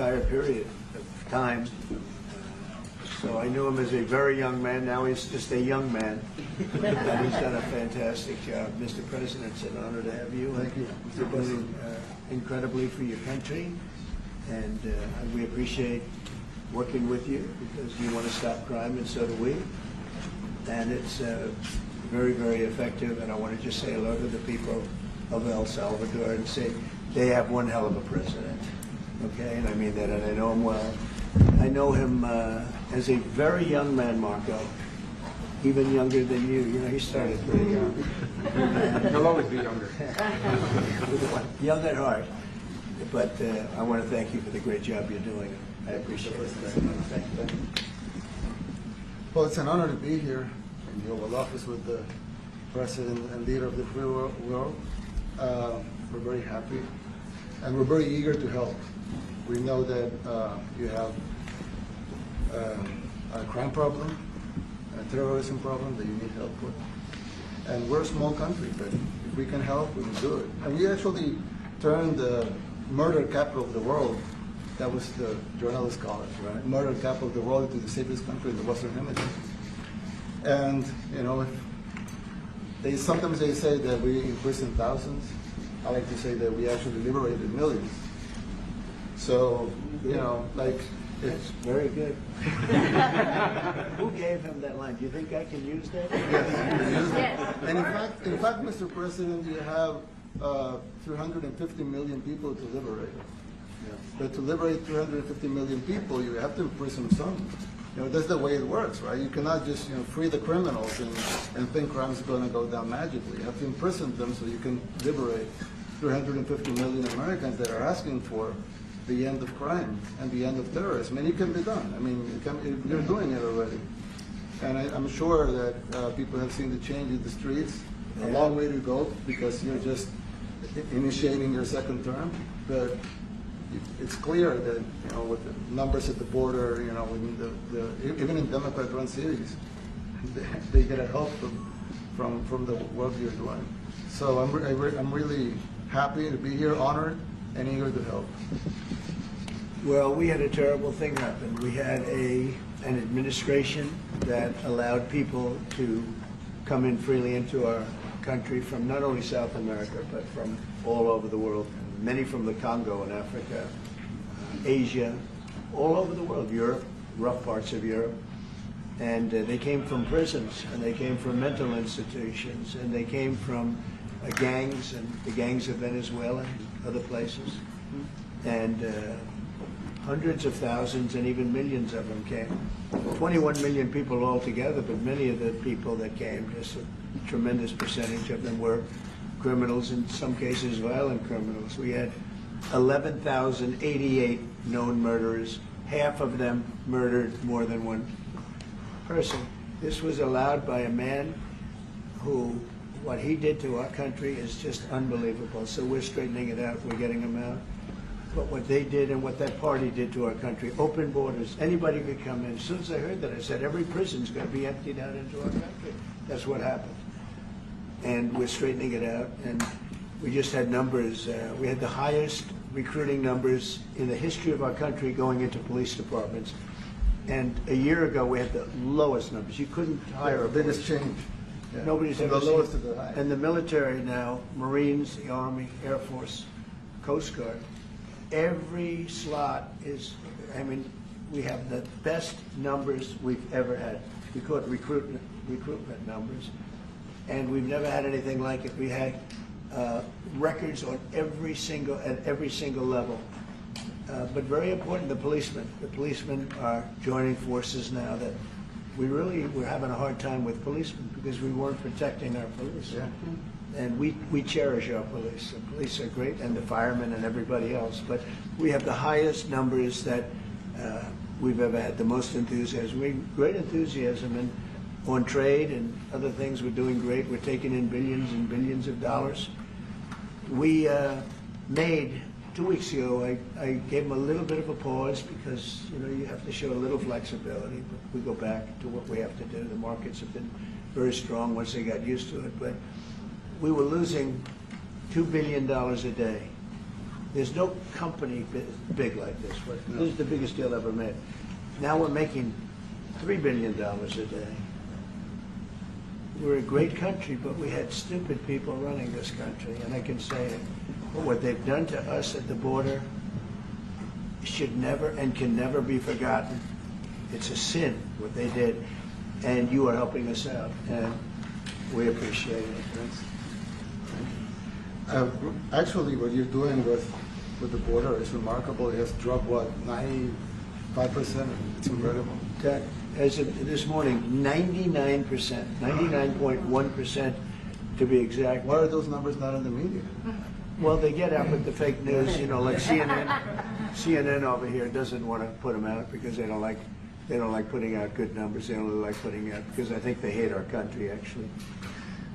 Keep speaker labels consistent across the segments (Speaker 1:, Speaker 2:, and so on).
Speaker 1: entire period of time. So I knew him as a very young man. Now he's just a young man. And he's done a fantastic job. Mr. President, it's an honor to have you.
Speaker 2: Thank you.
Speaker 1: You're doing incredibly for your country. And we appreciate working with you because you want to stop crime, and so do we. And it's very, very effective. And I want to just say hello to the people of El Salvador and say they have one hell of a president. Okay, and I mean that, and I know him well. I know him as a very young man, Marco, even younger than you. You know, he started pretty young.
Speaker 3: He'll always be younger.
Speaker 1: Young at heart. But I want to thank you for the great job you're doing. I appreciate it very much. Thank you.
Speaker 2: Well, it's an honor to be here in the Oval Office with the President and leader of the free world. We're very happy, and we're very eager to help. We know that you have a crime problem, a terrorism problem that you need help with. And we're a small country, but if we can help, we can do it. And we actually turned the murder capital of the world, that was the journalist call it, right? Murder capital of the world, into the safest country in the Western Hemisphere. And, you know, sometimes they say that we imprison thousands. I like to say that we actually liberated millions. So, you know, like,
Speaker 1: it's very good. Who gave him that line? Do you think I can use that?
Speaker 2: Yes. And in fact, Mr. President, you have 350 million people to liberate.
Speaker 1: Yeah.
Speaker 2: But to liberate 350 million people, you have to imprison some. You know, that's the way it works, right? You cannot just, you know, free the criminals and think crime is going to go down magically. You have to imprison them so you can liberate 350 million Americans that are asking for the end of crime and the end of terrorism. And it can be done. I mean, you're doing it already. And I'm sure that people have seen the change in the streets. A long way to go because you're just initiating your second term. But it's clear that, you know, with the numbers at the border, you know, even in Democrat-run cities, they get a help from the work you're doing. So I'm really happy to be here, honored, and eager to help.
Speaker 1: Well, we had a terrible thing happen. We had an administration that allowed people to come in freely into our country from not only South America, but from all over the world. Many from the Congo in Africa, Asia, all over the world, Europe, rough parts of Europe. And they came from prisons, and they came from mental institutions, and they came from gangs, and the gangs of Venezuela and other places. And hundreds of thousands and even millions of them came. 21 million people altogether, but many of the people that came, just a tremendous percentage of them were criminals, in some cases violent criminals. We had 11,088 known murderers. Half of them murdered more than one person. This was allowed by a man who, what he did to our country is just unbelievable. So we're straightening it out, we're getting them out. But what they did and what that party did to our country, open borders, anybody could come in. As soon as I heard that, I said, every prison's going to be emptied out into our country. That's what happened. And we're straightening it out. And we just had numbers. We had the highest recruiting numbers in the history of our country going into police departments. And a year ago, we had the lowest numbers. You couldn't hire a
Speaker 2: biggest change.
Speaker 1: Yeah. Nobody's
Speaker 2: From
Speaker 1: ever
Speaker 2: the
Speaker 1: seen.
Speaker 2: lowest to the highest.
Speaker 1: And the military now, Marines, the Army, Air Force, Coast Guard, every slot is, I mean, we have the best numbers we've ever had. We call it recruitment numbers. And we've never had anything like it. We had records on at every single level. But very important, the policemen. The policemen are joining forces now that we're having a hard time with policemen because we weren't protecting our police.
Speaker 2: Yeah.
Speaker 1: And we cherish our police. The police are great, and the firemen and everybody else. But we have the highest numbers that we've ever had, the most enthusiasm. Great enthusiasm. And on trade and other things, we're doing great. We're taking in billions and billions of dollars. We made, 2 weeks ago, I gave them a little bit of a pause because, you know, you have to show a little flexibility. But we go back to what we have to do. The markets have been very strong once they got used to it. But we were losing $2 billion a day. There's no company big like this. This is the biggest deal ever made. Now we're making $3 billion a day. We're a great country, but we had stupid people running this country, and I can say it. But what they've done to us at the border should never and can never be forgotten. It's a sin, what they did, and you are helping us out, and we appreciate it.
Speaker 2: Actually, what you're doing with the border is remarkable. It has dropped, what, 95%? It's incredible.
Speaker 1: As of this morning, 99%, 99.1% to be exact.
Speaker 2: Why are those numbers not in the media?
Speaker 1: Well, they get out with the fake news, you know, like CNN over here doesn't want to put them out because they don't like putting out good numbers. They only like putting out because I think they hate our country, actually.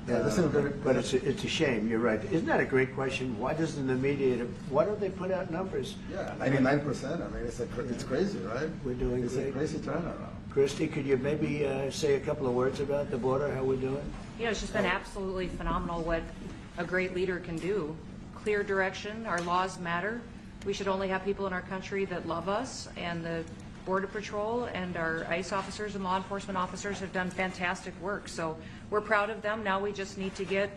Speaker 2: Yeah, that's a very,
Speaker 1: but it's a shame. You're right. Isn't that a great question? Why doesn't the media? Why don't they put out numbers?
Speaker 2: yeah, 99%. I mean, it's crazy, right?
Speaker 1: We're doing
Speaker 2: It's
Speaker 1: great.
Speaker 2: a crazy turnaround.
Speaker 1: Christy, could you maybe say a couple of words about the border? How we're doing?
Speaker 4: It's just been absolutely phenomenal what a great leader can do. Clear direction. Our laws matter. We should only have people in our country that love us, and the Border Patrol and our ICE officers and law enforcement officers have done fantastic work. So we're proud of them. Now we just need to get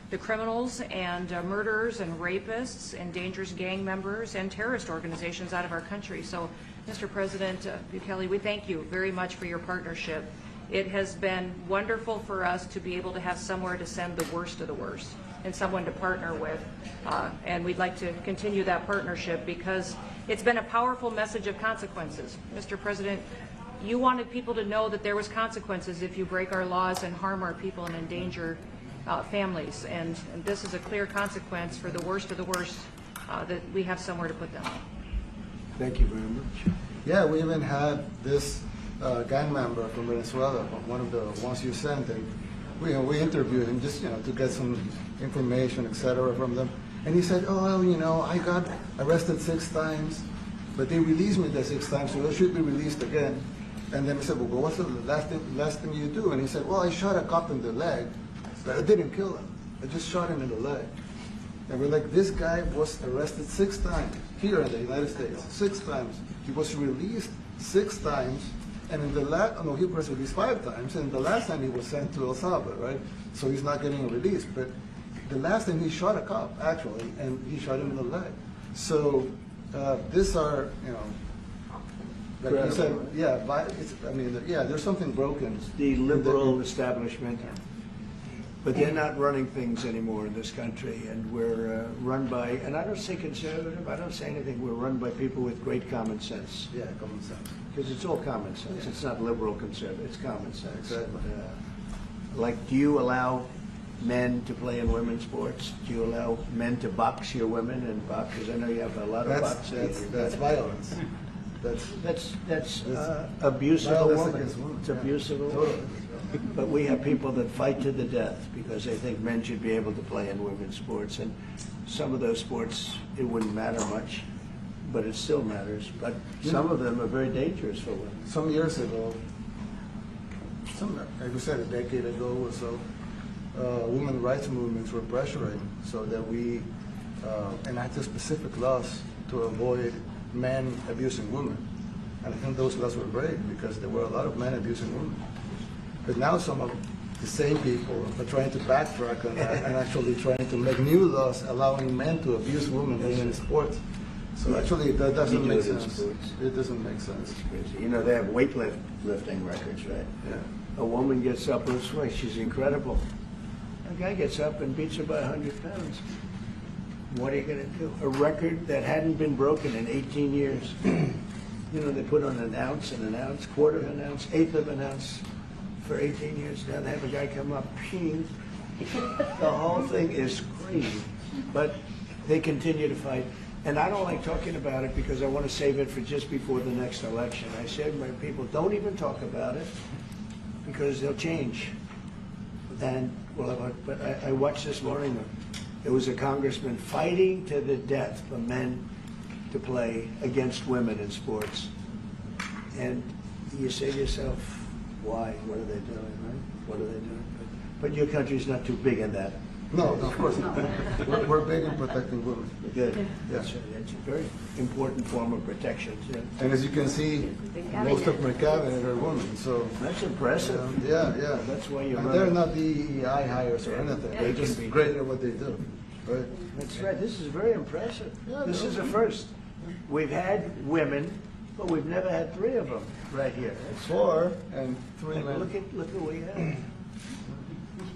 Speaker 4: the criminals and murderers and rapists and dangerous gang members and terrorist organizations out of our country. So, Mr. President Bukele, we thank you very much for your partnership. It has been wonderful for us to be able to have somewhere to send the worst of the worst and someone to partner with. And we'd like to continue that partnership because it's been a powerful message of consequences. Mr. President, you wanted people to know that there was consequences if you break our laws and harm our people and endanger families. And this is a clear consequence for the worst of the worst, that we have somewhere to put them.
Speaker 1: Thank you very much.
Speaker 2: Yeah, we even had this gang member from Venezuela, one of the ones you sent, and we interviewed him just to get some information, etc., from them. And he said, "Oh, well, I got arrested 6 times, but they released me the 6 times, so I should be released again." And then we said, "Well, what's the last thing you do?" And he said, "Well, I shot a cop in the leg, but I didn't kill him. I just shot him in the leg." And we're like, this guy was arrested 6 times here in the United States, 6 times. He was released 6 times, and in the he was released 5 times, and the last time he was sent to El Salvador, right? So he's not getting released. But the last time he shot a cop, actually, and he shot him in the leg. So these are, like you said, there's something broken.
Speaker 1: It's the liberal establishment. But they're not running things anymore in this country, and we're run by, and I don't say conservative, I don't say anything, we're run by people with great common sense.
Speaker 2: Yeah, common sense.
Speaker 1: Because it's all common sense.
Speaker 2: Yeah.
Speaker 1: It's not liberal conservative, it's common sense.
Speaker 2: Exactly.
Speaker 1: Like, do you allow men to play in women's sports? Do you allow men to box your women and box? Because I know you have a lot of boxing.
Speaker 2: That's violence.
Speaker 1: That's abuse of a
Speaker 2: violence
Speaker 1: woman.
Speaker 2: against women.
Speaker 1: It's abuse of a
Speaker 2: Totally.
Speaker 1: woman. But we have people that fight to the death because they think men should be able to play in women's sports. And some of those sports, it wouldn't matter much, but it still matters. But some of them are very dangerous for women.
Speaker 2: Some years ago, like we said, a decade ago or so, women rights movements were pressuring so that we enacted specific laws to avoid men abusing women. And I think those laws were great because there were a lot of men abusing women. But now some of the same people are trying to backtrack on that and actually trying to make new laws allowing men to abuse women in sports. So actually, that doesn't make sense. It doesn't make sense.
Speaker 1: It's crazy. They have weightlifting records, right?
Speaker 2: Yeah.
Speaker 1: A woman gets up this way, she's incredible. A guy gets up and beats her by 100 pounds. What are you going to do? A record that hadn't been broken in 18 years. They put on an ounce, quarter of an ounce, eighth of an ounce for 18 years. Now they have a guy come up, ping. The whole thing is crazy. But they continue to fight. And I don't like talking about it because I want to save it for just before the next election. I said to my people, don't even talk about it because they'll change. And but I watched this morning. There was a congressman fighting to the death for men to play against women in sports. And you say to yourself, why? What are they doing, right? What are they doing? But your country's not too big in that.
Speaker 2: No, of course not. We're big in protecting women.
Speaker 1: Good. That's a very important form of protection, too.
Speaker 2: And as you can see, most of my cabinet are women, so.
Speaker 1: That's impressive.
Speaker 2: Yeah.
Speaker 1: That's why you're
Speaker 2: And they're
Speaker 1: running.
Speaker 2: not DEI hires or anything.
Speaker 1: They
Speaker 2: They're
Speaker 1: can
Speaker 2: just
Speaker 1: be.
Speaker 2: great at what they do. Right?
Speaker 1: That's right. This is very impressive.
Speaker 2: Yeah,
Speaker 1: This
Speaker 2: no.
Speaker 1: is a first. We've had women, but we've never had 3 of them right here. That's
Speaker 2: 4 and 3
Speaker 1: And
Speaker 2: men.
Speaker 1: look what we have.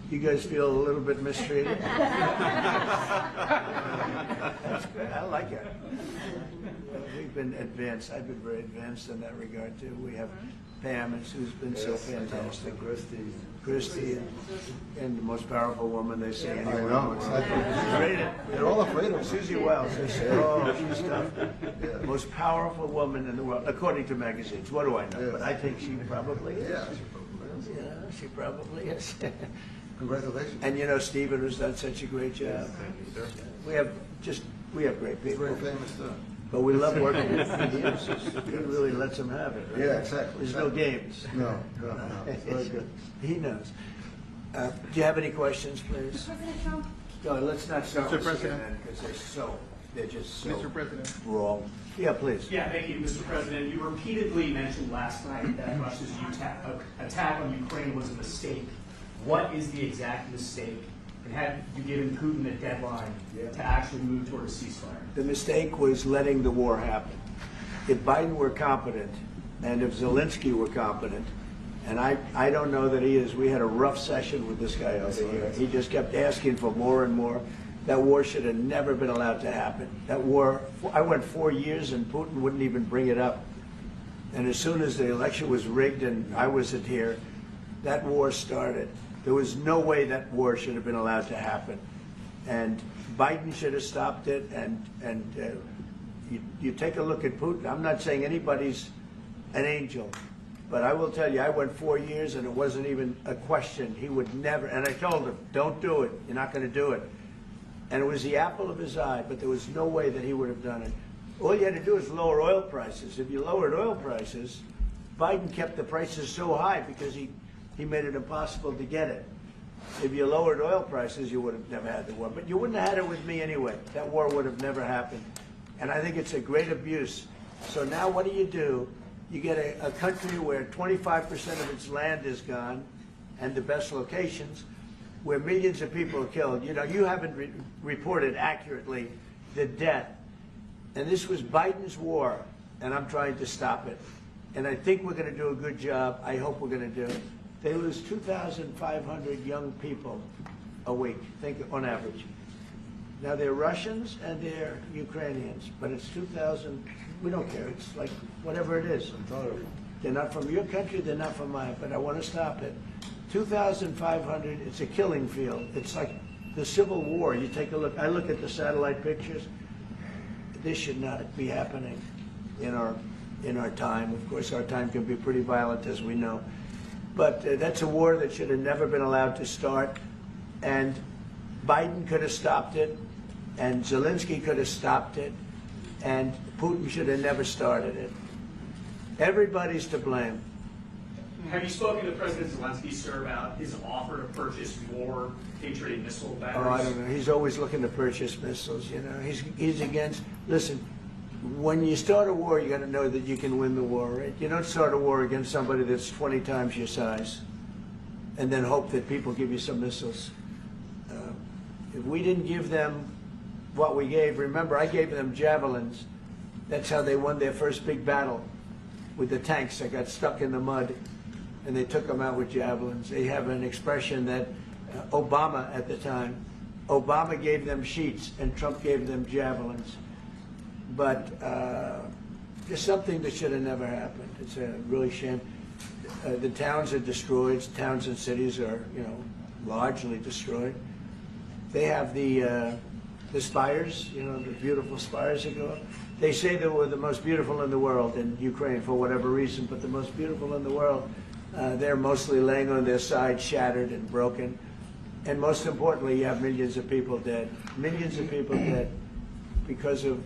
Speaker 1: You guys feel a little bit mistreated? That's good. I like it. We've been advanced. I've been very advanced in that regard too. We have Pam, who's been so fantastic. Christy, and the most powerful woman they say
Speaker 2: I
Speaker 1: anywhere.
Speaker 2: know, exactly.
Speaker 1: She's rated.
Speaker 2: They're all afraid of her.
Speaker 1: Susie Wells, they say, oh, she's tough. Most powerful woman in the world, according to magazines. What do I know?
Speaker 2: Yeah.
Speaker 1: But I think she probably is.
Speaker 2: Yeah.
Speaker 1: Yeah, she probably is.
Speaker 2: Congratulations.
Speaker 1: And you know, Stephen has done such a great job. We have great
Speaker 2: He's
Speaker 1: people.
Speaker 2: very famous too.
Speaker 1: But we love working with him. He really lets them have it. Right?
Speaker 2: Yeah, exactly.
Speaker 1: There's no games.
Speaker 2: No. It's very good.
Speaker 1: He knows. Do you have any questions, please?
Speaker 5: President Trump?
Speaker 1: No, let's not start
Speaker 3: Mr.
Speaker 1: with
Speaker 3: President.
Speaker 1: CNN because they're just so
Speaker 3: Mr. President.
Speaker 1: wrong. Yeah, please.
Speaker 6: Yeah, thank you, Mr. President. You repeatedly mentioned last night that Russia's attack on Ukraine was a mistake. What is the exact mistake? And have you given Putin a deadline to actually move toward a ceasefire?
Speaker 1: The mistake was letting the war happen. If Biden were competent, and if Zelensky were competent, and I don't know that he is. We had a rough session with this guy over here. He just kept asking for more and more. That war should have never been allowed to happen. That war, I went 4 years and Putin wouldn't even bring it up. And as soon as the election was rigged and I wasn't here, that war started. There was no way that war should have been allowed to happen. And Biden should have stopped it. And you take a look at Putin. I'm not saying anybody's an angel. But I will tell you, I went 4 years and it wasn't even a question. He would never, and I told him, don't do it. You're not going to do it. And it was the apple of his eye, but there was no way that he would have done it. All you had to do is lower oil prices. If you lowered oil prices, Biden kept the prices so high because he made it impossible to get it. If you lowered oil prices, you would have never had the war. But you wouldn't have had it with me anyway. That war would have never happened. And I think it's a great abuse. So now what do? You get a country where 25% of its land is gone, and the best locations, where millions of people are killed. You know, you haven't reported accurately the death. And this was Biden's war, and I'm trying to stop it. And I think we're going to do a good job. I hope we're going to do it. They lose 2,500 young people a week, think on average. Now they're Russians and they're Ukrainians, but it's 2,000. We don't care. It's like whatever it is. They're not from your country. They're not from mine. But I want to stop it. 2,500. It's a killing field. It's like the Civil War. You take a look. I look at the satellite pictures. This should not be happening in our time. Of course, our time can be pretty violent, as we know. But that's a war that should have never been allowed to start. And Biden could have stopped it, and Zelensky could have stopped it, and Putin should have never started it. Everybody's to blame.
Speaker 6: Have you spoken to President Zelensky, sir, about his offer to purchase more Patriot missile batteries?
Speaker 1: Oh, I don't know. He's always looking to purchase missiles, you know. He's against, listen, when you start a war, you got to know that you can win the war, right? You don't start a war against somebody that's 20 times your size and then hope that people give you some missiles. If we didn't give them what we gave, remember, I gave them javelins. That's how they won their first big battle with the tanks that got stuck in the mud, and they took them out with javelins. They have an expression that Obama at the time, Obama gave them sheets and Trump gave them javelins. But it's something that should have never happened. It's a really shame. The towns are destroyed. Towns and cities are, you know, largely destroyed. They have the spires, you know, the beautiful spires that go up. They say they were the most beautiful in the world in Ukraine for whatever reason, but the most beautiful in the world, they're mostly laying on their side, shattered and broken. And most importantly, you have millions of people dead. Millions of people dead because of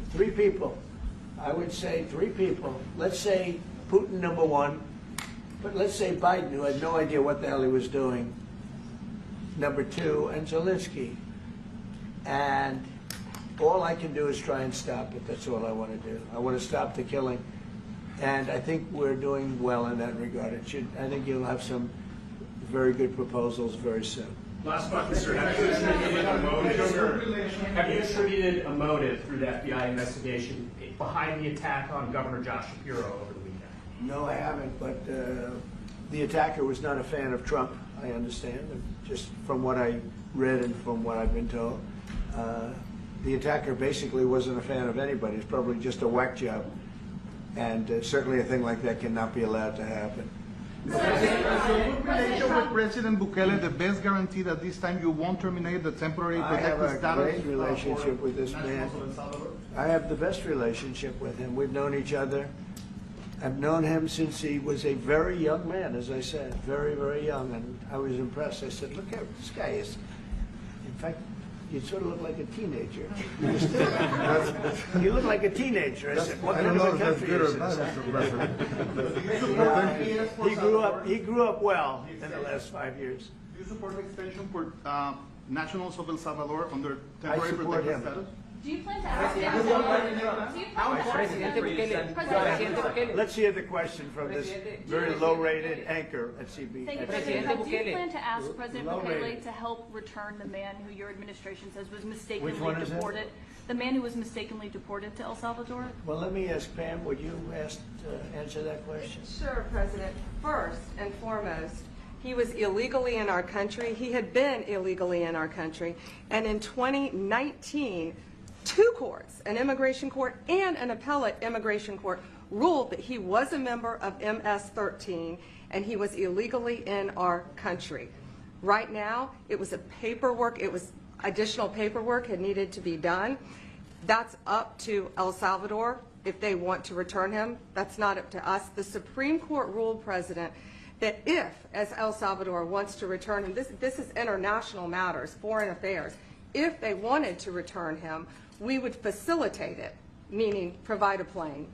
Speaker 1: 3 people. I would say 3 people. Let's say Putin, number 1, but let's say Biden, who had no idea what the hell he was doing. number 2, and Zelensky. And all I can do is try and stop it. That's all I want to do. I want to stop the killing. And I think we're doing well in that regard. I think you'll have some very good proposals very soon.
Speaker 6: Last question, sir. Have you attributed a motive through the FBI investigation behind the attack on Governor Josh Shapiro over the weekend?
Speaker 1: No, I haven't, but the attacker was not a fan of Trump, I understand, just from what I read and from what I've been told. The attacker basically wasn't a fan of anybody. It's probably just a whack job. And certainly a thing like that cannot be allowed to happen.
Speaker 5: Good relation with President Bukele, the best guarantee that this time you won't terminate the temporary
Speaker 1: I have
Speaker 5: protected
Speaker 1: a
Speaker 5: status.
Speaker 1: great relationship with this man. I have the best relationship with him. We've known each other. I've known him since he was a very young man, as I said, very, very young, and I was impressed. I said, look at this guy is. In fact, you sort of look like a teenager. You look like a teenager. I said, what
Speaker 2: I
Speaker 1: kind
Speaker 2: don't
Speaker 1: of
Speaker 2: know
Speaker 1: a
Speaker 2: if that's
Speaker 1: country
Speaker 2: good
Speaker 1: is
Speaker 2: or not,
Speaker 1: this?
Speaker 2: Mr. President.
Speaker 1: He grew up well in the last 5 years.
Speaker 5: Do you support the extension for nationals of El Salvador under
Speaker 1: I
Speaker 5: temporary
Speaker 1: support
Speaker 5: protected
Speaker 1: him.
Speaker 5: status?
Speaker 7: Do you plan to ask
Speaker 1: Let's hear the question from this very low-rated anchor at CB.
Speaker 7: Thank you,
Speaker 1: at
Speaker 7: President.
Speaker 1: CNN.
Speaker 7: Do you plan to ask President
Speaker 1: Low
Speaker 7: Bukele
Speaker 1: rating.
Speaker 7: to help return the man who your administration says was mistakenly
Speaker 1: Which one is it?
Speaker 7: deported? The man who was mistakenly deported to El Salvador?
Speaker 1: Well, let me ask Pam, would you answer that question?
Speaker 8: Sure, President. First and foremost, he was illegally in our country. He had been illegally in our country. And in 2019, 2 courts, an immigration court and an appellate immigration court, ruled that he was a member of MS-13 and he was illegally in our country. Right now, it was additional paperwork had needed to be done. That's up to El Salvador if they want to return him. That's not up to us. The Supreme Court ruled, President, that if, as El Salvador wants to return him, this is international matters, foreign affairs, if they wanted to return him, we would facilitate it, meaning provide a plane.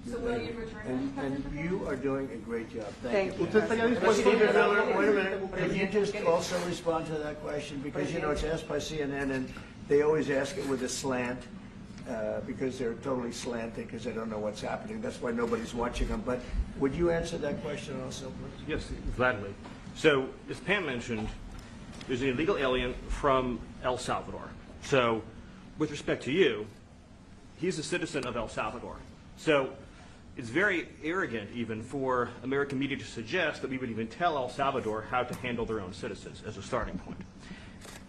Speaker 7: So will you return him,
Speaker 1: And
Speaker 7: President?
Speaker 1: you are doing a great job.
Speaker 8: Thank you.
Speaker 5: ¿Usted estaría dispuesto
Speaker 1: Stephen
Speaker 5: a
Speaker 1: Miller, wait a minute. Can you just also respond to that question? Because, you know, it's asked by CNN, and they always ask it with a slant, because they're totally slanting, because they don't know what's happening. That's why nobody's watching them. But would you answer that question also, please?
Speaker 9: Yes, gladly. So, as Pam mentioned, there's an illegal alien from El Salvador. So, with respect to you, he's a citizen of El Salvador. So, it's very arrogant even for American media to suggest that we would even tell El Salvador how to handle their own citizens as a starting point.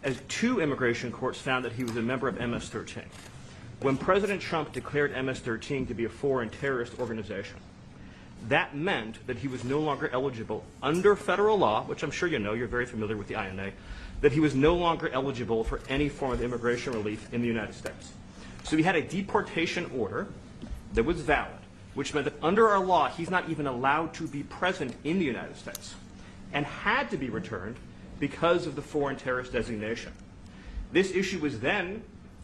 Speaker 9: As 2 immigration courts found that he was a member of MS-13. When President Trump declared MS-13 to be a foreign terrorist organization, that meant that he was no longer eligible under federal law, which I'm sure you know, you're very familiar with the INA, that he was no longer eligible for any form of immigration relief in the United States. So he had a deportation order that was valid, which meant that under our law, he's not even allowed to be present in the United States and had to be returned because of the foreign terrorist designation. This issue was then,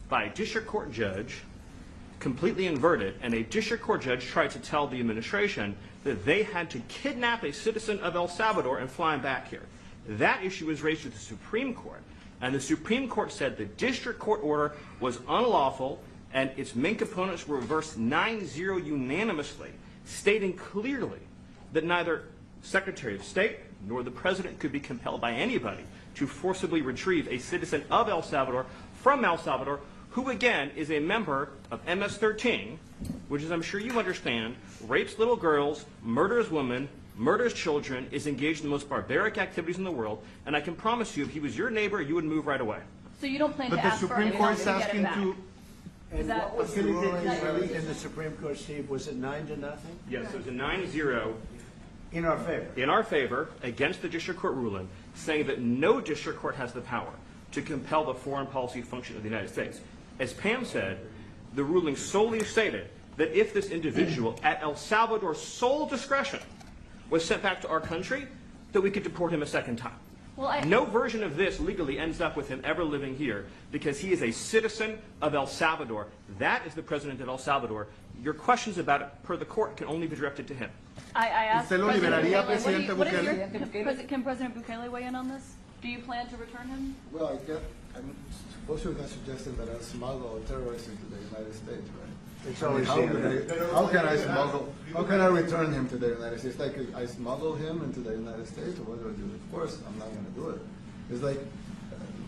Speaker 9: by a district court judge, completely inverted, and a district court judge tried to tell the administration that they had to kidnap a citizen of El Salvador and fly him back here. That issue was raised to the Supreme Court, and the Supreme Court said the district court order was unlawful, and its main components were reversed 9-0 unanimously, stating clearly that neither Secretary of State nor the President could be compelled by anybody to forcibly retrieve a citizen of El Salvador from El Salvador, who again is a member of MS-13, which, as I'm sure you understand, rapes little girls, murders women, murders children, is engaged in the most barbaric activities in the world, and I can promise you, if he was your neighbor, you would move right away.
Speaker 7: So you don't plan to
Speaker 5: But the
Speaker 7: ask for
Speaker 5: Supreme
Speaker 7: anything
Speaker 5: Court
Speaker 7: to
Speaker 5: is
Speaker 7: get
Speaker 5: asking
Speaker 7: it back?
Speaker 5: to,
Speaker 1: And
Speaker 7: that-
Speaker 1: what was the
Speaker 7: is that-
Speaker 1: ruling
Speaker 7: is that-
Speaker 1: in the Supreme Court, Steve? Was it 9-0?
Speaker 9: Yes, it was a 9-0
Speaker 1: In our favor.
Speaker 9: in our favor against the district court ruling, saying that no district court has the power to compel the foreign policy function of the United States. As Pam said, the ruling solely stated that if this individual at El Salvador's sole discretion was sent back to our country, that we could deport him a second time.
Speaker 7: Well,
Speaker 9: No version of this legally ends up with him ever living here because he is a citizen of El Salvador. That is the president of El Salvador. Your questions about it, per the court, can only be directed to him.
Speaker 7: I asked
Speaker 5: ¿Usted lo
Speaker 7: President
Speaker 5: liberaría,
Speaker 7: Bukele,
Speaker 5: Presidente
Speaker 7: what is
Speaker 5: Bukele?
Speaker 7: can President Bukele weigh in on this? Do you plan to return him?
Speaker 2: Well, I'm supposed to not suggesting that I smuggle terrorists into the United States, right?
Speaker 1: It's
Speaker 2: I mean,
Speaker 1: always
Speaker 2: how can I smuggle? How can I return him to the United States? Like I smuggle him into the United States, or what do I do? Of course, I'm not going to do it. It's like,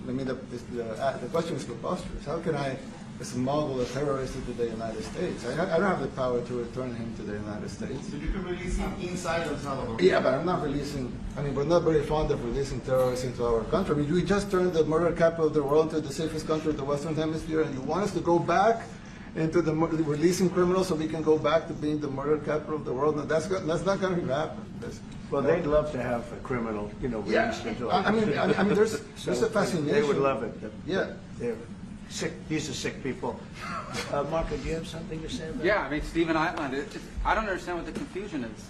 Speaker 2: I mean, the question is preposterous. How can I smuggle a terrorist into the United States? I don't have the power to return him to the United States.
Speaker 5: So you can release him inside El Salvador.
Speaker 2: Yeah, but I'm not releasing. I mean, we're not very fond of releasing terrorists into our country. I mean, we just turned the murder capital of the world into the safest country of the Western Hemisphere, and you want us to go back into the releasing criminals so we can go back to being the murder capital of the world? No, that's not going to happen.
Speaker 1: Well, they'd love to have a criminal, released into our
Speaker 2: I mean, there's a fascination.
Speaker 1: They would love it.
Speaker 2: Yeah.
Speaker 1: They're sick. These are sick people. Marco, do you have something to say about
Speaker 3: Yeah, I mean, Stephen Eitland, I don't understand what the confusion is.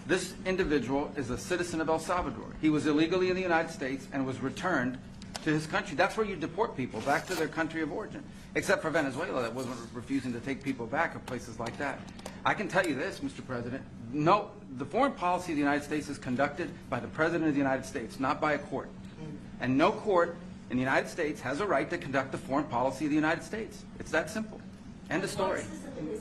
Speaker 3: This individual is a citizen of El Salvador. He was illegally in the United States and was returned to his country. That's where you deport people, back to their country of origin. Except for Venezuela, that wasn't refusing to take people back, or places like that. I can tell you this, Mr. President. No, the foreign policy of the United States is conducted by the President of the United States, not by a court. And no court in the United States has a right to conduct the foreign policy of the United States. It's that simple. End of story.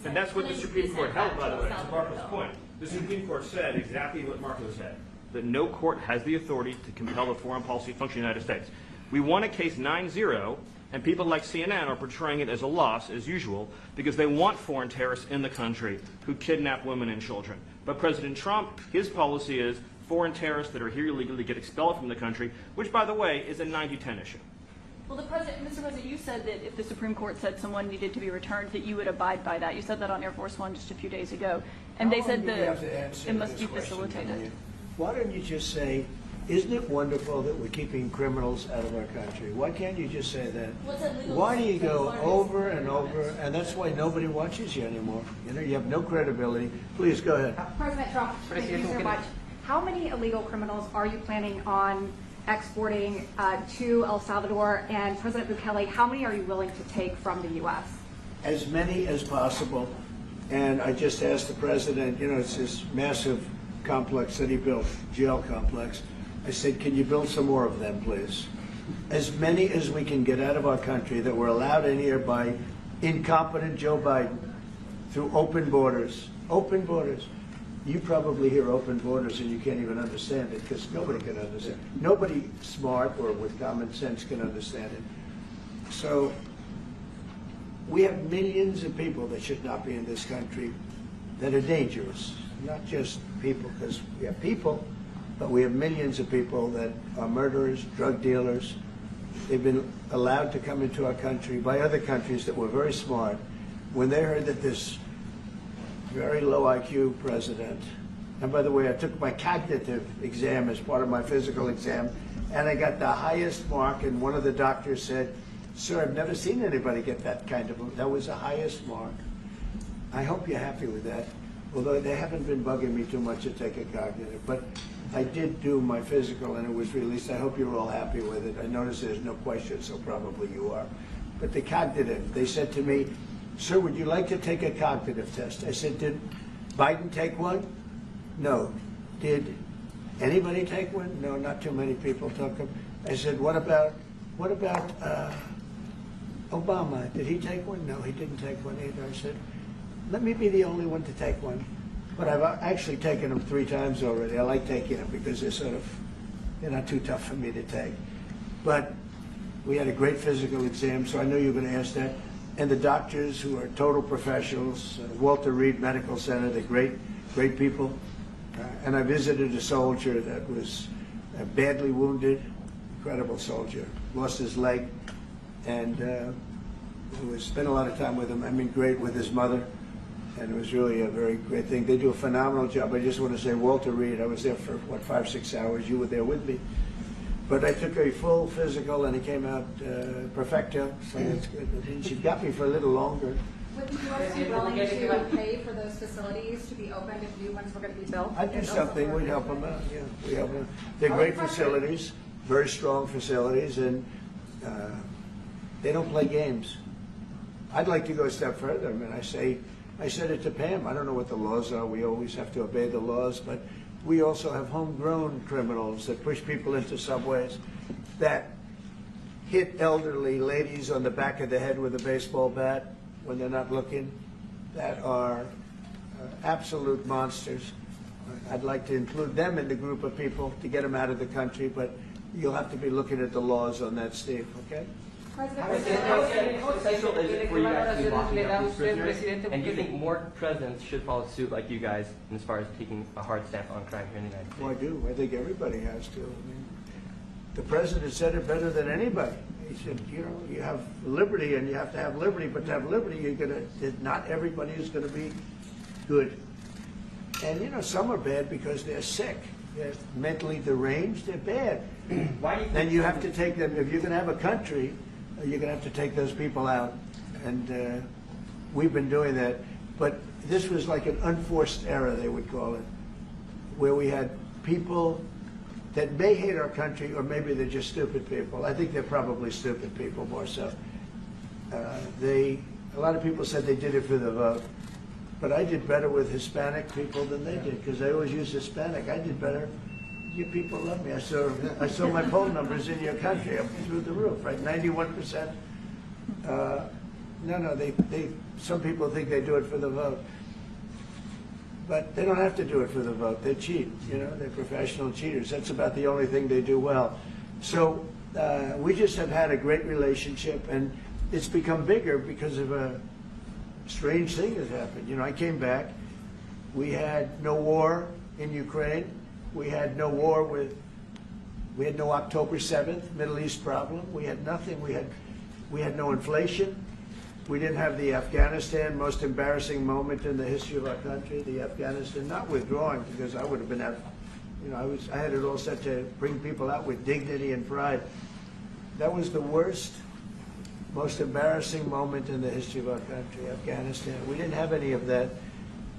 Speaker 9: And that's what the Supreme Court held, by the way, to Marco's point. The Supreme Court said exactly what Marco said, that no court has the authority to compel the foreign policy function of the United States. We won a case 9-0, and people like CNN are portraying it as a loss, as usual, because they want foreign terrorists in the country who kidnap women and children. But President Trump, his policy is foreign terrorists that are here illegally get expelled from the country, which, by the way, is a 90-10 issue.
Speaker 7: Well, Mr. President, you said that if the Supreme Court said someone needed to be returned, that you would abide by that. You said that on Air Force One just a few days ago. And they said that it must be facilitated.
Speaker 1: Why don't you just say, isn't it wonderful that we're keeping criminals out of our country? Why can't you just say that? Why do you go over and over? And that's why nobody watches you anymore. You have no credibility. Please, go ahead.
Speaker 10: President Trump, thank you so much. How many illegal criminals are you planning on exporting to El Salvador? And President Bukele, how many are you willing to take from the U.S.?
Speaker 1: As many as possible. And I just asked the president, it's this massive complex that he built, jail complex. I said, can you build some more of them, please? As many as we can get out of our country that were allowed in here by incompetent Joe Biden through open borders. Open borders. You probably hear open borders and you can't even understand it because nobody can understand. Nobody smart or with common sense can understand it. So we have millions of people that should not be in this country that are dangerous. Not just people, because we have people, but we have millions of people that are murderers, drug dealers. They've been allowed to come into our country by other countries that were very smart. When they heard that this very low IQ president, and by the way, I took my cognitive exam as part of my physical exam, and I got the highest mark, and one of the doctors said, sir, I've never seen anybody get that kind of, that was the highest mark. I hope you're happy with that. Although they haven't been bugging me too much to take a cognitive, but I did do my physical and it was released. I hope you're all happy with it. I noticed there's no question, so probably you are. But the cognitive, they said to me, sir, would you like to take a cognitive test? I said, did Biden take one? No. Did anybody take one? No, not too many people took them. I said, what about Obama? Did he take one? No, he didn't take one either. I said, let me be the only one to take one. But I've actually taken them 3 times already. I like taking them because they're not too tough for me to take. But we had a great physical exam, so I knew you were going to ask that. And the doctors who are total professionals, Walter Reed Medical Center, they're great people. And I visited a soldier that was badly wounded, incredible soldier, lost his leg, and spent a lot of time with him. I mean, great with his mother. And it was really a very great thing. They do a phenomenal job. I just want to say, Walter Reed, I was there for, 5-6 hours. You were there with me. But I took a full physical, and it came out perfecto, so that's good. And she got me for a little longer.
Speaker 10: Would the U.S. be willing to pay for those facilities to be opened if new ones were going to be built?
Speaker 1: I'd do something. We'd help them out. Yeah, we help them. They're great facilities, very strong facilities, and they don't play games. I'd like to go a step further. I mean, I said it to Pam. I don't know what the laws are. We always have to obey the laws, but we also have homegrown criminals that push people into subways. that hit elderly ladies on the back of the head with a baseball bat when they're not looking, that are absolute monsters. I'd like to include them in the group of people to get them out of the country, but you'll have to be looking at the laws on that, Steve, okay?
Speaker 11: How essential is it for you guys to be locking up these prisoners? And do you think more presidents should follow suit like you guys as far as taking a hard stance on crime here in the United States?
Speaker 1: Well, I do. I think everybody has to. I mean, the president said it better than anybody. He said, you know, you have liberty and you have to have liberty, but to have liberty, not everybody is going to be good. And, you know, some are bad because they're sick. They're mentally deranged. They're bad.
Speaker 11: Why do you think
Speaker 1: Then you have to take them, if you're going to have a country, you're going to have to take those people out. And we've been doing that. But this was like an unforced error, they would call it, where we had people that may hate our country, or maybe they're just stupid people. I think they're probably stupid people more so. A lot of people said they did it for the vote. But I did better with Hispanic people than they did, because they always use Hispanic. I did better. You people love me. I saw my poll numbers in your country up through the roof, right? 91%. Some people think they do it for the vote. But they don't have to do it for the vote. They cheat, you know, they're professional cheaters. That's about the only thing they do well. So we just have had a great relationship, and it's become bigger because of a strange thing has happened. You know, I came back. We had no war in Ukraine. We had no war we had no October 7th Middle East problem. We had nothing. We had no inflation. We didn't have the Afghanistan, most embarrassing moment in the history of our country, the Afghanistan, not withdrawing, because I would have been, you know, I had it all set to bring people out with dignity and pride. That was the worst, most embarrassing moment in the history of our country, Afghanistan. We didn't have any of that.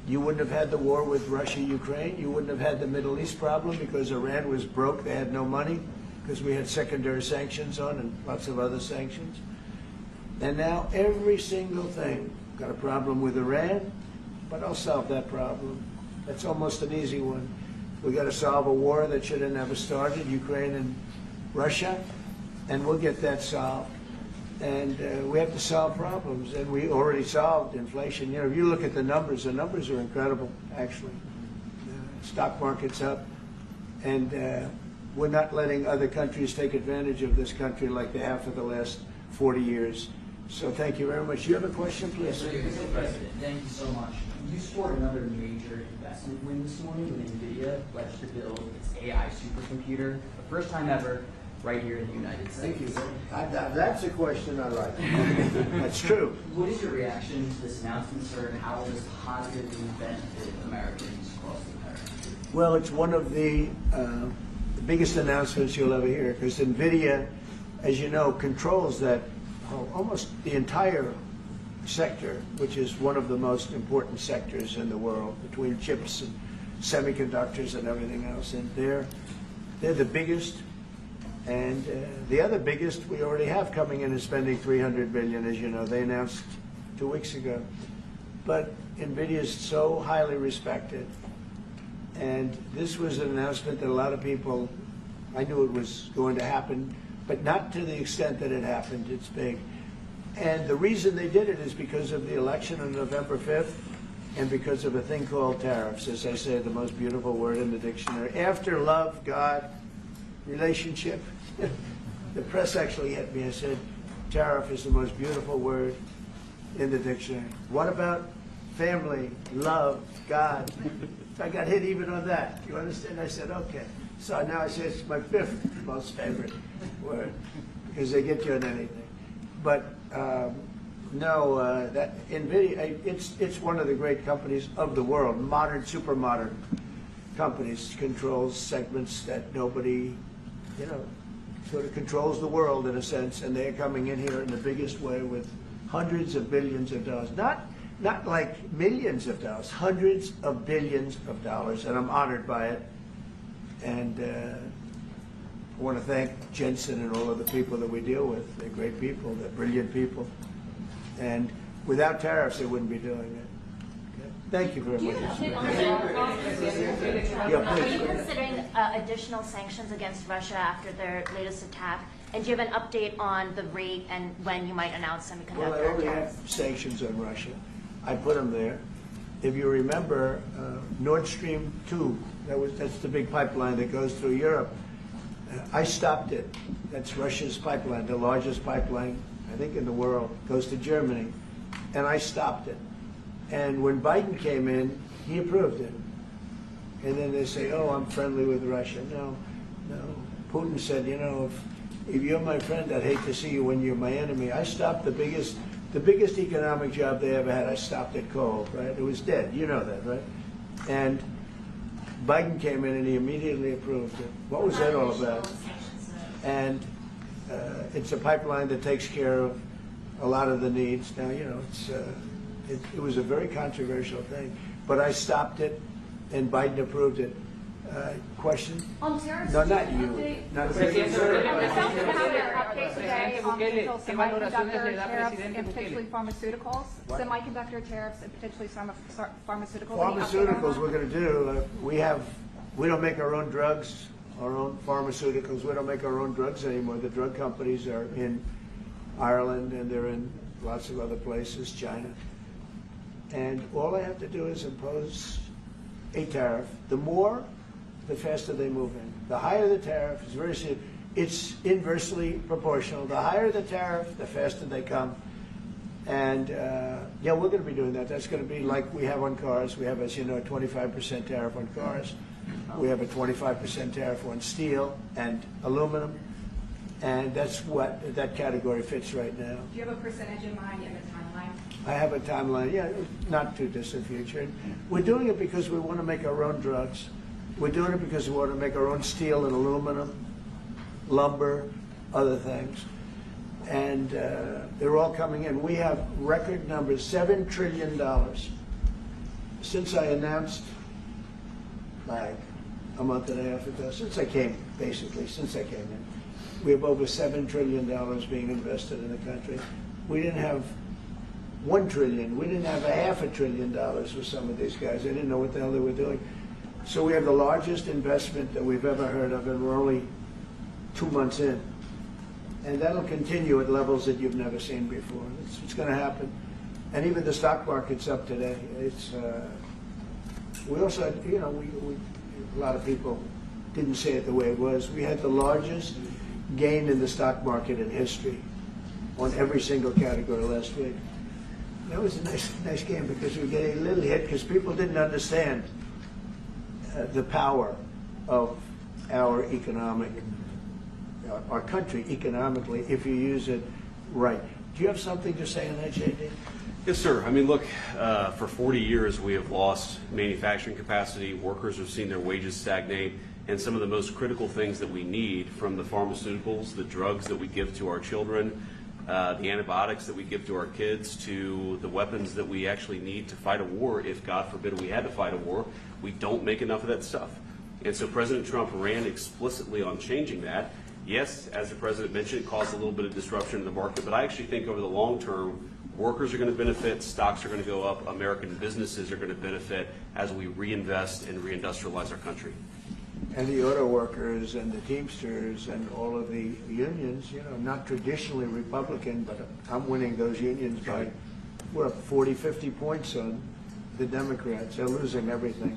Speaker 1: You wouldn't have had the war with Russia, Ukraine. You wouldn't have had the Middle East problem because Iran was broke. They had no money because we had secondary sanctions on and lots of other sanctions. And now every single thing, got a problem with Iran, but I'll solve that problem. That's almost an easy one. We got to solve a war that should have never started, Ukraine and Russia, and we'll get that solved. And we have to solve problems, and we already solved inflation. You know, if you look at the numbers are incredible, actually. Stock market's up, and we're not letting other countries take advantage of this country like they have for the last 40 years. So thank you very much. You have a question, please?
Speaker 12: Mr. President, thank you so much. You scored another major investment win this morning when NVIDIA pledged to build its AI supercomputer, the first time ever, right here in the United States.
Speaker 1: Thank you. That's a question I like. That's true.
Speaker 12: What is your reaction to this announcement, sir, and how will this positively benefit Americans across the country?
Speaker 1: Well, it's one of the biggest announcements you'll ever hear, because NVIDIA, as you know, controls that almost the entire sector, which is one of the most important sectors in the world, between chips and semiconductors and everything else. And they're the biggest. And the other biggest we already have coming in is spending $300 billion, as you know. They announced 2 weeks ago. But NVIDIA is so highly respected. And this was an announcement that a lot of people, I knew it was going to happen, but not to the extent that it happened. It's big. And the reason they did it is because of the election on November 5th and because of a thing called tariffs, as I say, the most beautiful word in the dictionary. After love, God, relationship. The press actually hit me and said, tariff is the most beautiful word in the dictionary. What about family, love, God? I got hit even on that. You understand? I said, okay. So now I say it's my 5th most favorite word, because they get you on anything. But no, that NVIDIA, it's one of the great companies of the world, modern, super modern companies, controls segments that nobody, you know, sort of controls the world in a sense, and they're coming in here in the biggest way with hundreds of billions of dollars. Not like millions of dollars, hundreds of billions of dollars, and I'm honored by it. And I want to thank Jensen and all of the people that we deal with. They're great people, they're brilliant people. And without tariffs, they wouldn't be doing it. Okay? Thank you very
Speaker 13: Do you
Speaker 1: much.
Speaker 13: have an update on the
Speaker 1: Yeah,
Speaker 13: Are
Speaker 1: please.
Speaker 13: you considering additional sanctions against Russia after their latest attack? And do you have an update on the rate and when you might announce
Speaker 1: Well, I
Speaker 13: semiconductor
Speaker 1: already have
Speaker 13: tariffs?
Speaker 1: sanctions on Russia. I put them there. If you remember, Nord Stream 2, that's the big pipeline that goes through Europe. I stopped it. That's Russia's pipeline, the largest pipeline, I think, in the world, goes to Germany. And I stopped it. And when Biden came in, he approved it. And then they say, oh, I'm friendly with Russia. No. Putin said, you know, if you're my friend, I'd hate to see you when you're my enemy. I stopped the biggest economic job they ever had. I stopped it cold, right? It was dead. You know that, right? And Biden came in and he immediately approved it. What was that all about? And it's a pipeline that takes care of a lot of the needs. Now, you know, it was a very controversial thing, but I stopped it, and Biden approved it. Question?
Speaker 10: On tariffs,
Speaker 1: No,
Speaker 10: do you
Speaker 1: not
Speaker 10: have an
Speaker 1: you.
Speaker 10: update?
Speaker 1: Not
Speaker 10: And the South
Speaker 1: you.
Speaker 10: Dakota update today on potential semiconductor tariffs and potentially pharmaceuticals. Semiconductor tariffs and potentially pharmaceuticals. Any update on
Speaker 1: Pharmaceuticals,
Speaker 10: that?
Speaker 1: we're going to do. We don't make our own drugs, our own pharmaceuticals. We don't make our own drugs anymore. The drug companies are in Ireland and they're in lots of other places, China. And all I have to do is impose a tariff. The more, the faster they move in. The higher the tariff, is very serious. It's inversely proportional. The higher the tariff, the faster they come. And yeah, we're going to be doing that. That's going to be like we have on cars. We have, as you know, a 25% tariff on cars. We have a 25% tariff on steel and aluminum. And that's what that category fits right now.
Speaker 10: Do you have a percentage in mind and a timeline?
Speaker 1: I have a timeline, yeah, not too distant future. And we're doing it because we want to make our own drugs. We're doing it because we want to make our own steel and aluminum, lumber, other things. And they're all coming in. We have record numbers, $7 trillion. Since I announced, like a month and a half ago, since I came in, we have over $7 trillion being invested in the country. We didn't have $1 trillion. We didn't have $500 billion with some of these guys. They didn't know what the hell they were doing. So we have the largest investment that we've ever heard of, and we're only 2 months in. And that'll continue at levels that you've never seen before. It's going to happen. And even the stock market's up today. We also had, you know, a lot of people didn't say it the way it was. We had the largest gain in the stock market in history on every single category last week. That was a nice game because we get a little hit because people didn't understand the power of our country economically if you use it right. Do you have something to say on that, JD?
Speaker 14: Yes, sir. I mean, look, for 40 years we have lost manufacturing capacity. Workers have seen their wages stagnate. And some of the most critical things that we need, from the pharmaceuticals, the drugs that we give to our children, the antibiotics that we give to our kids, to the weapons that we actually need to fight a war, if God forbid we had to fight a war, we don't make enough of that stuff. And so President Trump ran explicitly on changing that. Yes, as the President mentioned, it caused a little bit of disruption in the market, but I actually think over the long term, workers are going to benefit, stocks are going to go up, American businesses are going to benefit as we reinvest and reindustrialize our country.
Speaker 1: And the auto workers and the Teamsters and all of the unions, you know, not traditionally Republican, but I'm winning those unions by, we're up 40, 50 points on the Democrats. They're losing everything.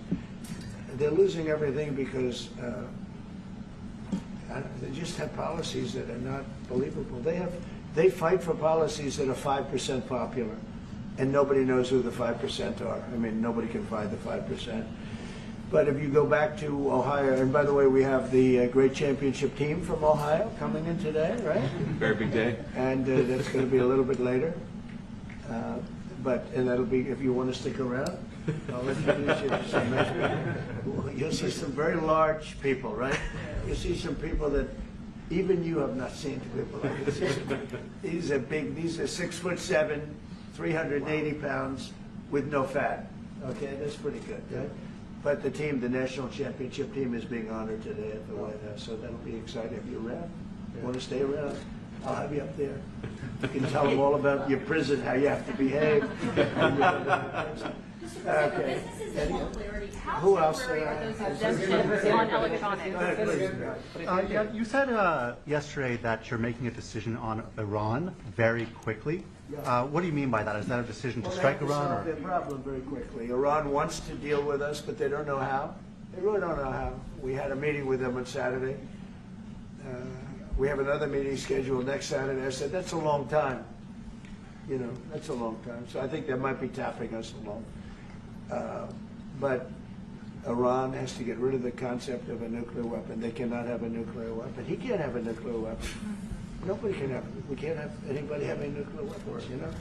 Speaker 1: They're losing everything because they just have policies that are not believable. They fight for policies that are 5% popular, and nobody knows who the 5% are. I mean, nobody can find the 5%. But if you go back to Ohio, and by the way, we have the great championship team from Ohio coming in today, right?
Speaker 14: Very big day.
Speaker 1: And that's going to be a little bit later. And that'll be, if you want to stick around, I'll introduce you to some nice people. You'll see some very large people, right? You'll see some people that even you have not seen people like this. These are big, these are 6'7", 380 pounds with no fat. Okay, that's pretty good, right? But the team, the national championship team, is being honored today at the White House, so that'll be exciting. If you're around, want to stay around, I'll have you up there. You can tell them all about your prison, how you have to behave. Okay. Who else?
Speaker 7: Exemptions on electronics.
Speaker 15: Yeah, you said yesterday that you're making a decision on Iran very quickly. What do you mean by that? Is that a decision to strike
Speaker 1: They have to
Speaker 15: Iran?
Speaker 1: solve
Speaker 15: Or?
Speaker 1: their problem very quickly. Iran wants to deal with us, but they don't know how. They really don't know how. We had a meeting with them on Saturday. We have another meeting scheduled next Saturday. I said, that's a long time. You know, that's a long time. So I think they might be tapping us along. But Iran has to get rid of the concept of a nuclear weapon. They cannot have a nuclear weapon. He can't have a nuclear weapon. Nobody can have. We can't have anybody having nuclear weapons. You know,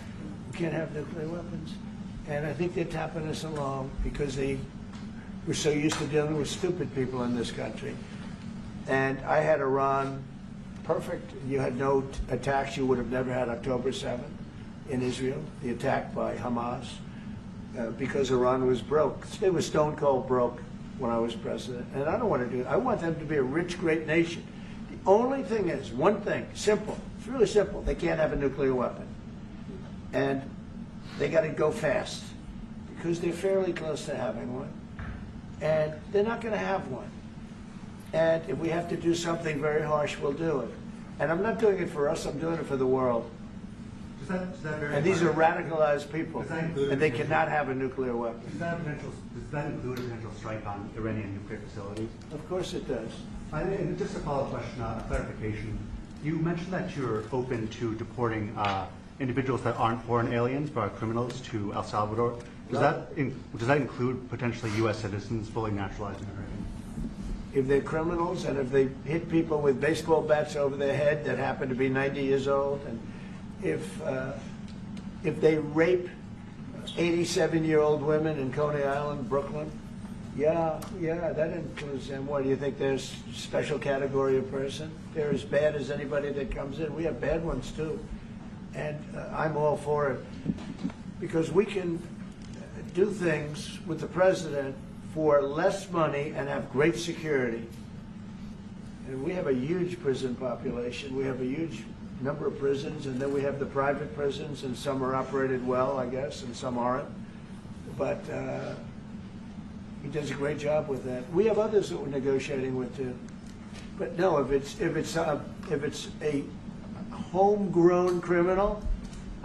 Speaker 1: we can't have nuclear weapons. And I think they're tapping us along because we're so used to dealing with stupid people in this country. And I had Iran perfect. You had no attacks. You would have never had October 7th in Israel, the attack by Hamas, because Iran was broke. They were stone cold broke when I was president. And I don't want to do it. I want them to be a rich, great nation. The only thing is, one thing, simple. It's really simple. They can't have a nuclear weapon. And they got to go fast because they're fairly close to having one. And they're not going to have one. And if we have to do something very harsh, we'll do it. And I'm not doing it for us, I'm doing it for the world. And these are radicalized people, and they cannot have a nuclear weapon.
Speaker 15: Does that include a potential strike on Iranian nuclear facilities?
Speaker 1: Of course it does.
Speaker 15: And just a follow-up question, a clarification. You mentioned that you're open to deporting individuals that aren't foreign aliens but are criminals to El Salvador. Does that include potentially U.S. citizens fully naturalized Americans?
Speaker 1: If they're criminals and if they hit people with baseball bats over their head that happen to be 90 years old, and if they rape 87-year-old women in Coney Island, Brooklyn, yeah, that includes them. What, do you think there's a special category of person? They're as bad as anybody that comes in. We have bad ones too. And I'm all for it because we can do things with the president for less money and have great security. And we have a huge prison population. We have a huge number of prisons, and then we have the private prisons, and some are operated well, I guess, and some aren't. But he does a great job with that. We have others that we're negotiating with too. But no, if it's a homegrown criminal,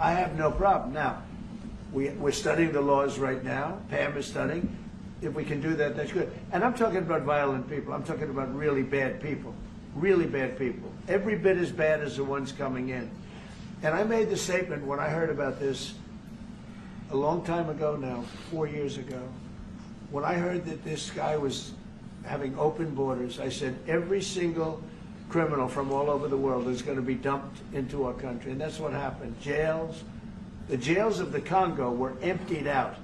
Speaker 1: I have no problem. Now, we're studying the laws right now. Pam is studying. If we can do that, that's good. And I'm talking about violent people. I'm talking about really bad people. Really bad people. Every bit as bad as the ones coming in. And I made the statement when I heard about this a long time ago now, 4 years ago. When I heard that this guy was having open borders, I said every single criminal from all over the world is going to be dumped into our country. And that's what happened. Jails. The jails of the Congo were emptied out.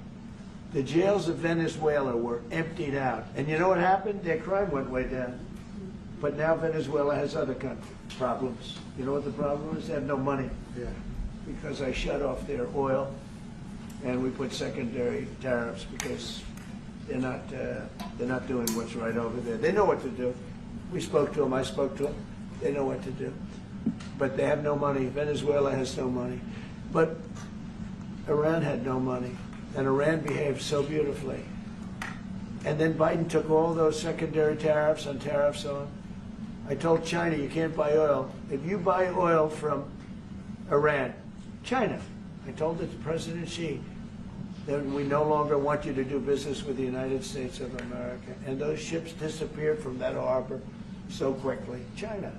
Speaker 1: The jails of Venezuela were emptied out. And you know what happened? Their crime went way down. But now Venezuela has other problems. You know what the problem is? They have no money.
Speaker 2: Yeah.
Speaker 1: Because I shut off their oil, and we put secondary tariffs because they're not doing what's right over there. They know what to do. We spoke to them. I spoke to them. They know what to do. But they have no money. Venezuela has no money. But Iran had no money. And Iran behaved so beautifully. And then Biden took all those secondary tariffs and tariffs on. I told China, you can't buy oil. If you buy oil from Iran, China, I told it to President Xi, then we no longer want you to do business with the United States of America. And those ships disappeared from that harbor so quickly. China.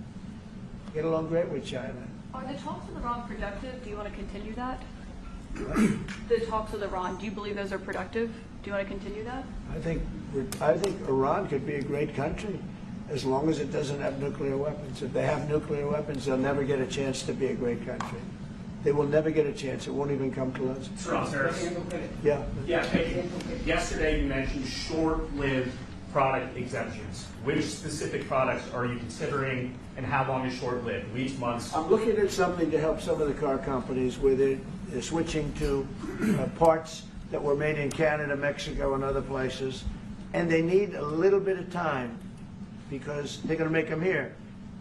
Speaker 1: Get along great with China.
Speaker 7: Are the talks with Iran productive? Do you want to continue that? The talks with Iran, do you believe those are productive? Do you want to continue that?
Speaker 1: I think Iran could be a great country as long as it doesn't have nuclear weapons. If they have nuclear weapons, they'll never get a chance to be a great country. They will never get a chance. It won't even come close.
Speaker 6: Sir,
Speaker 1: Yeah.
Speaker 6: Yeah, thank you. Yesterday you mentioned short-lived product exemptions. Which specific products are you considering, and how long is short-lived? Weeks, months?
Speaker 1: I'm looking at something to help some of the car companies where they're switching to parts that were made in Canada, Mexico, and other places, and they need a little bit of time because they're going to make them here,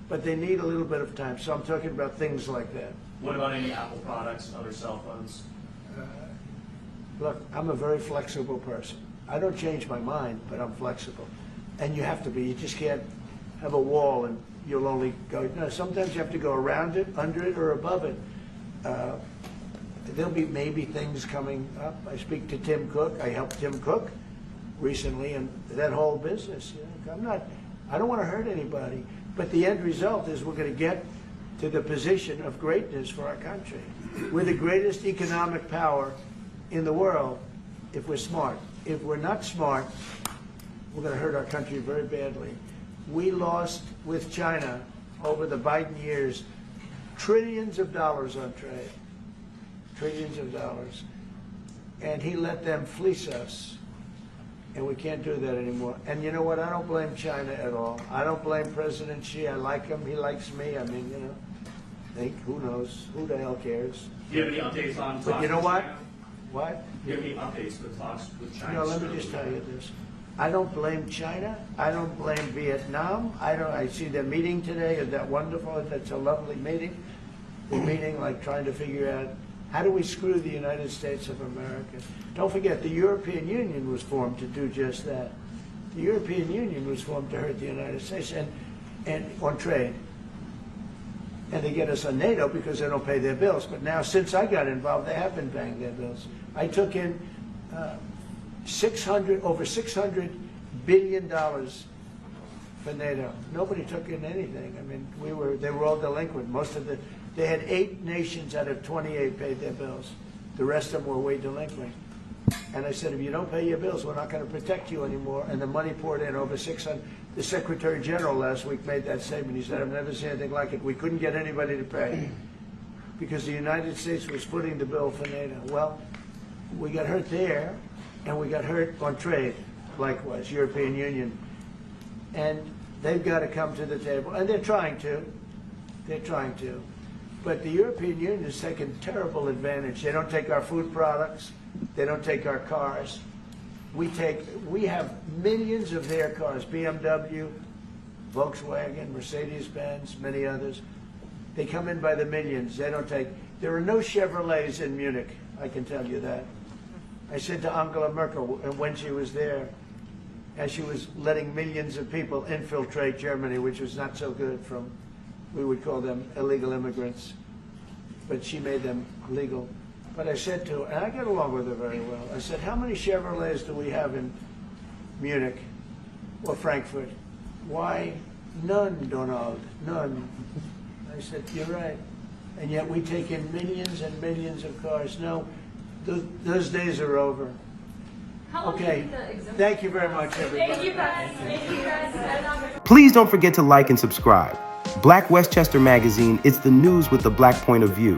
Speaker 1: but they need a little bit of time. So I'm talking about things like that.
Speaker 6: What about any Apple products, other cell phones?
Speaker 1: Look, I'm a very flexible person. I don't change my mind, but I'm flexible. And you have to be. You just can't have a wall and you'll only go, no, sometimes you have to go around it, under it, or above it. There'll be maybe things coming up. I speak to Tim Cook. I helped Tim Cook recently, and that whole business. You know, I don't want to hurt anybody, but the end result is we're going to get to the position of greatness for our country. We're the greatest economic power in the world if we're smart. If we're not smart, we're going to hurt our country very badly. We lost with China over the Biden years trillions of dollars on trade. Trillions of dollars. And he let them fleece us. And we can't do that anymore. And you know what? I don't blame China at all. I don't blame President Xi. I like him. He likes me. I mean, you know, who knows? Who the hell cares?
Speaker 6: Do you have any updates on talks
Speaker 1: But you know
Speaker 6: with
Speaker 1: what?
Speaker 6: China?
Speaker 1: What?
Speaker 6: Do you have any updates with talks with China?
Speaker 1: No, let me just tell you this. I don't blame China. I don't blame Vietnam. I see their meeting today. Is that wonderful? That's a lovely meeting. They're meeting, like trying to figure out how do we screw the United States of America. Don't forget, the European Union was formed to do just that. The European Union was formed to hurt the United States and on trade. And they get us on NATO because they don't pay their bills. But now, since I got involved, they have been paying their bills. I took in over $600 billion for NATO. Nobody took in anything. I mean, they were all delinquent. They had 8 nations out of 28 paid their bills. The rest of them were way delinquent. And I said, if you don't pay your bills, we're not going to protect you anymore. And the money poured in over 600. The Secretary General last week made that statement. He said, I've never seen anything like it. We couldn't get anybody to pay because the United States was footing the bill for NATO. Well, we got hurt there, and we got hurt on trade, likewise, European Union. And they've got to come to the table, and they're trying to. They're trying to. But the European Union has taken terrible advantage. They don't take our food products. They don't take our cars. We have millions of their cars, BMW, Volkswagen, Mercedes-Benz, many others. They come in by the millions. They don't take, there are no Chevrolets in Munich, I can tell you that. I said to Angela Merkel when she was there, as she was letting millions of people infiltrate Germany, which was not so good from, we would call them illegal immigrants, but she made them legal. But I said to her, and I get along with her very well, I said, how many Chevrolets do we have in Munich or Frankfurt? Why, none, Donald, none. I said, you're right. And yet we take in millions and millions of cars. No, those days are over. Okay, thank you very much, everybody.
Speaker 7: Thank you, guys. Thank you, guys.
Speaker 16: Please don't forget to like and subscribe. Black Westchester Magazine is the news with the black point of view.